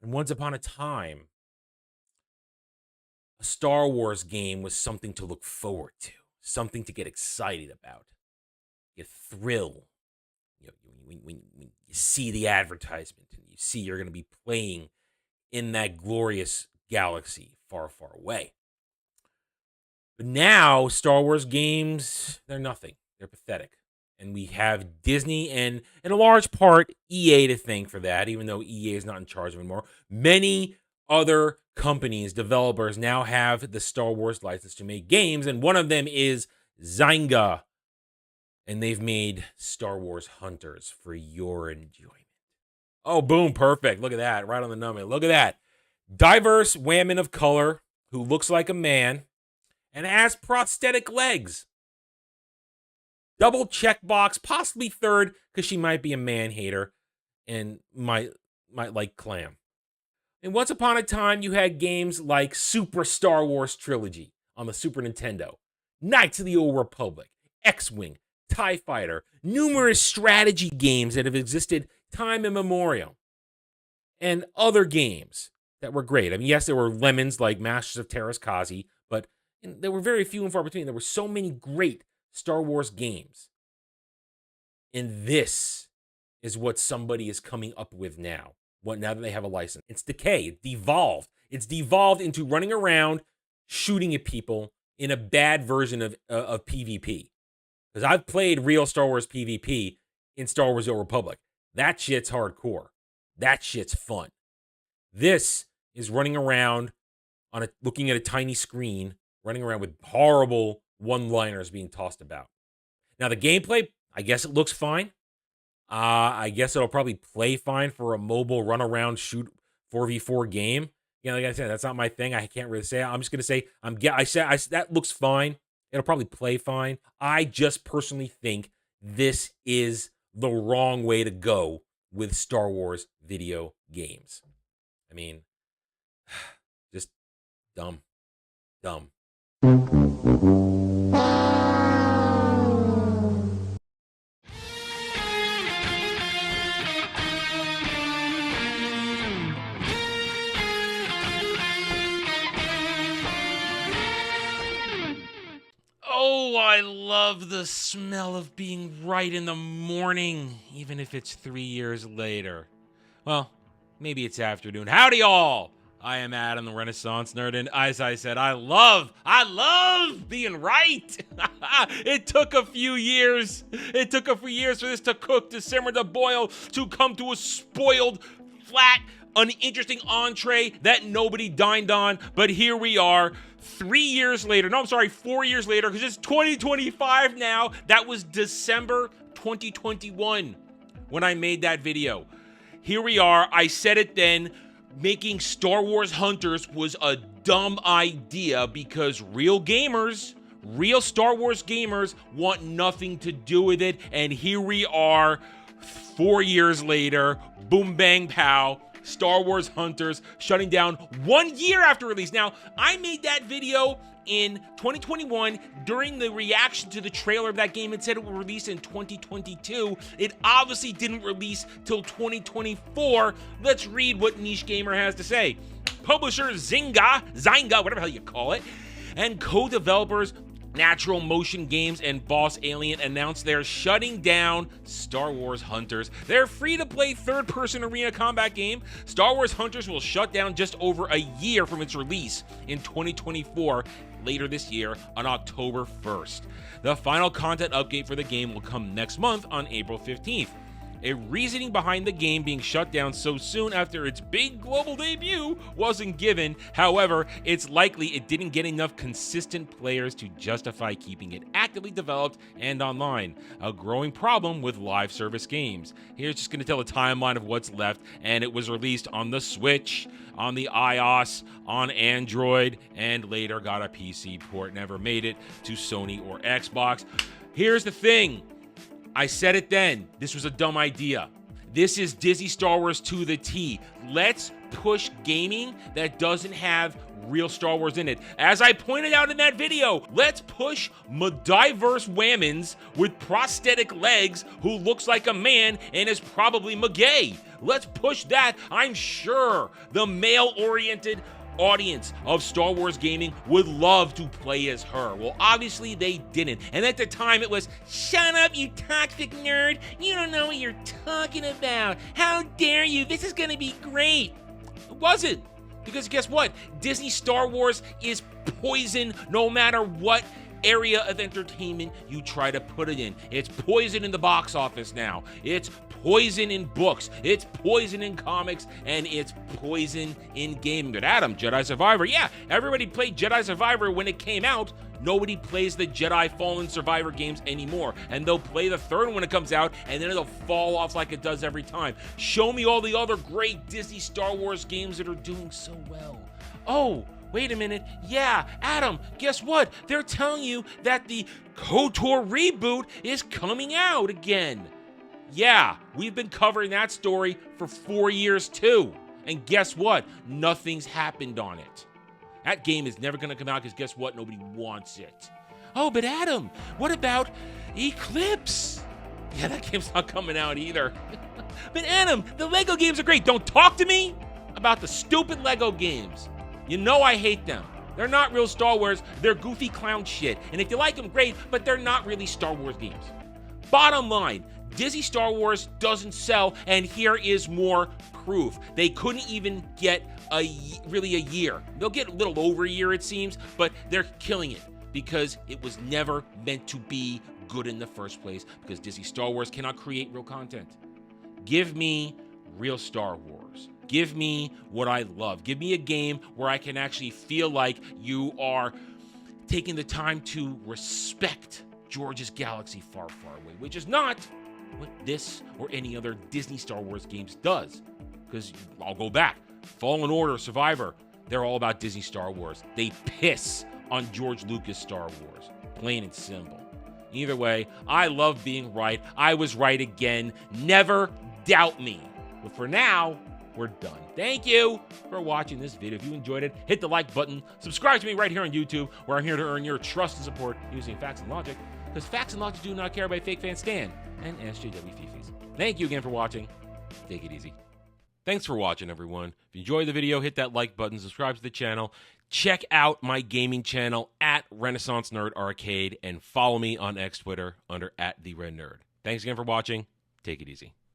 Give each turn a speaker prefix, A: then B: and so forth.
A: And once upon a time, a Star Wars game was something to look forward to, something to get excited about, get thrill. When you see the advertisement and you see you're going to be playing in that glorious galaxy far, far away. But now, Star Wars games, they're nothing. They're pathetic. And we have Disney and, in a large part, EA to thank for that, even though EA is not in charge anymore. Many other companies, developers, now have the Star Wars license to make games, and one of them is Zynga. And they've made Star Wars Hunters for your enjoyment. Oh, boom, perfect. Look at that, right on the number. Look at that. Diverse woman of color who looks like a man and has prosthetic legs. Double checkbox, possibly third, because she might be a man-hater and might like Clam. And once upon a time, you had games like Super Star Wars Trilogy on the Super Nintendo, Knights of the Old Republic, X-Wing, TIE Fighter, numerous strategy games that have existed time immemorial, and other games that were great. I mean, yes, there were lemons like Masters of Terras Kazi, but there were very few and far between. There were so many great Star Wars games. And this is what somebody is coming up with now. Now that they have a license. It's decay. It's devolved. It's devolved into running around, shooting at people in a bad version of PvP. Because I've played real Star Wars PvP in Star Wars The Old Republic. That shit's hardcore. That shit's fun. This is running around looking at a tiny screen, running around with horrible one-liners being tossed about. Now, the gameplay, I guess it looks fine. I guess it'll probably play fine for a mobile run-around shoot 4v4 game. You know, like I said, that's not my thing. I can't really say. I'm just gonna say that looks fine. It'll probably play fine. I just personally think this is the wrong way to go with Star Wars video games. I mean, just dumb. Oh, I love the smell of being right in the morning, even if it's 3 years later. Well, maybe it's afternoon. Howdy, all! I am Adam, the Renaissance Nerd, and as I said, I love being right. It took a few years. It took a few years for this to cook, to simmer, to boil, to come to a spoiled, flat, uninteresting entree that nobody dined on. But here we are, 3 years later. No, I'm sorry, 4 years later, because it's 2025 now. That was December 2021 when I made that video. Here we are. I said it then. Making Star Wars Hunters was a dumb idea because real Star Wars gamers want nothing to do with it. And here we are, 4 years later, boom, bang, pow, Star Wars Hunters shutting down 1 year after release. Now, I made that video in 2021 during the reaction to the trailer of that game. It said it would release in 2022. It obviously didn't release till 2024. Let's read what Niche Gamer has to say. Publisher Zynga, whatever the hell you call it, and co-developers Natural Motion Games and Boss Alien announced they're shutting down Star Wars Hunters. Their free-to-play third-person arena combat game, Star Wars Hunters, will shut down just over a year from its release in 2024, later this year on October 1st. The final content update for the game will come next month on April 15th. A reasoning behind the game being shut down so soon after its big global debut wasn't given. However, it's likely it didn't get enough consistent players to justify keeping it actively developed and online, a growing problem with live service games. Here's just going to tell a timeline of what's left, and it was released on the Switch, on the iOS, on Android, and later got a PC port. Never made it to Sony or Xbox. Here's the thing. I said it then. This was a dumb idea. This is Disney Star Wars to the T. Let's push gaming that doesn't have real Star Wars in it. As I pointed out in that video, let's push diverse Whammons with prosthetic legs who looks like a man and is probably McGay. Let's push that. I'm sure the male-oriented audience of Star Wars gaming would love to play as her. Well, obviously they didn't. And at the time it was, shut up, you toxic nerd. You don't know what you're talking about. How dare you? This is going to be great. It wasn't. Because guess what? Disney Star Wars is poison no matter what area of entertainment you try to put it in. It's poison in the box office now. It's poison in books. It's poison in comics. And it's poison in gaming. But Adam, Jedi Survivor. Yeah, everybody played Jedi Survivor when it came out. Nobody plays the Jedi Fallen Survivor games anymore. And they'll play the third one when it comes out, and then it'll fall off like it does every time. Show me all the other great Disney Star Wars games that are doing so well. Oh, wait a minute. Yeah, Adam, guess what? They're telling you that the KOTOR reboot is coming out again. Yeah, we've been covering that story for 4 years too. And guess what? Nothing's happened on it. That game is never going to come out because guess what? Nobody wants it. Oh, but Adam, what about Eclipse? Yeah, that game's not coming out either. But Adam, the Lego games are great. Don't talk to me about the stupid Lego games. You know I hate them. They're not real Star Wars. They're goofy clown shit. And if you like them, great, but they're not really Star Wars games. Bottom line, Disney Star Wars doesn't sell, and here is more proof. They couldn't even get really a year. They'll get a little over a year, it seems, but they're killing it because it was never meant to be good in the first place because Disney Star Wars cannot create real content. Give me real Star Wars. Give me what I love. Give me a game where I can actually feel like you are taking the time to respect George's Galaxy Far, Far Away, which is not what this or any other Disney Star Wars games does. Because I'll go back. Fallen Order, Survivor, they're all about Disney Star Wars. They piss on George Lucas Star Wars. Plain and simple. Either way, I love being right. I was right again. Never doubt me. But for now, we're done. Thank you for watching this video. If you enjoyed it, hit the like button. Subscribe to me right here on YouTube, where I'm here to earn your trust and support using facts and logic. Because facts and logic do not care about fake fan Stan and SJW Fifis. Thank you again for watching. Take it easy. Thanks for watching, everyone. If you enjoyed the video, hit that like button, subscribe to the channel, check out my gaming channel at Renaissance Nerd Arcade, and follow me on X Twitter under @TheRedNerd. Thanks again for watching. Take it easy.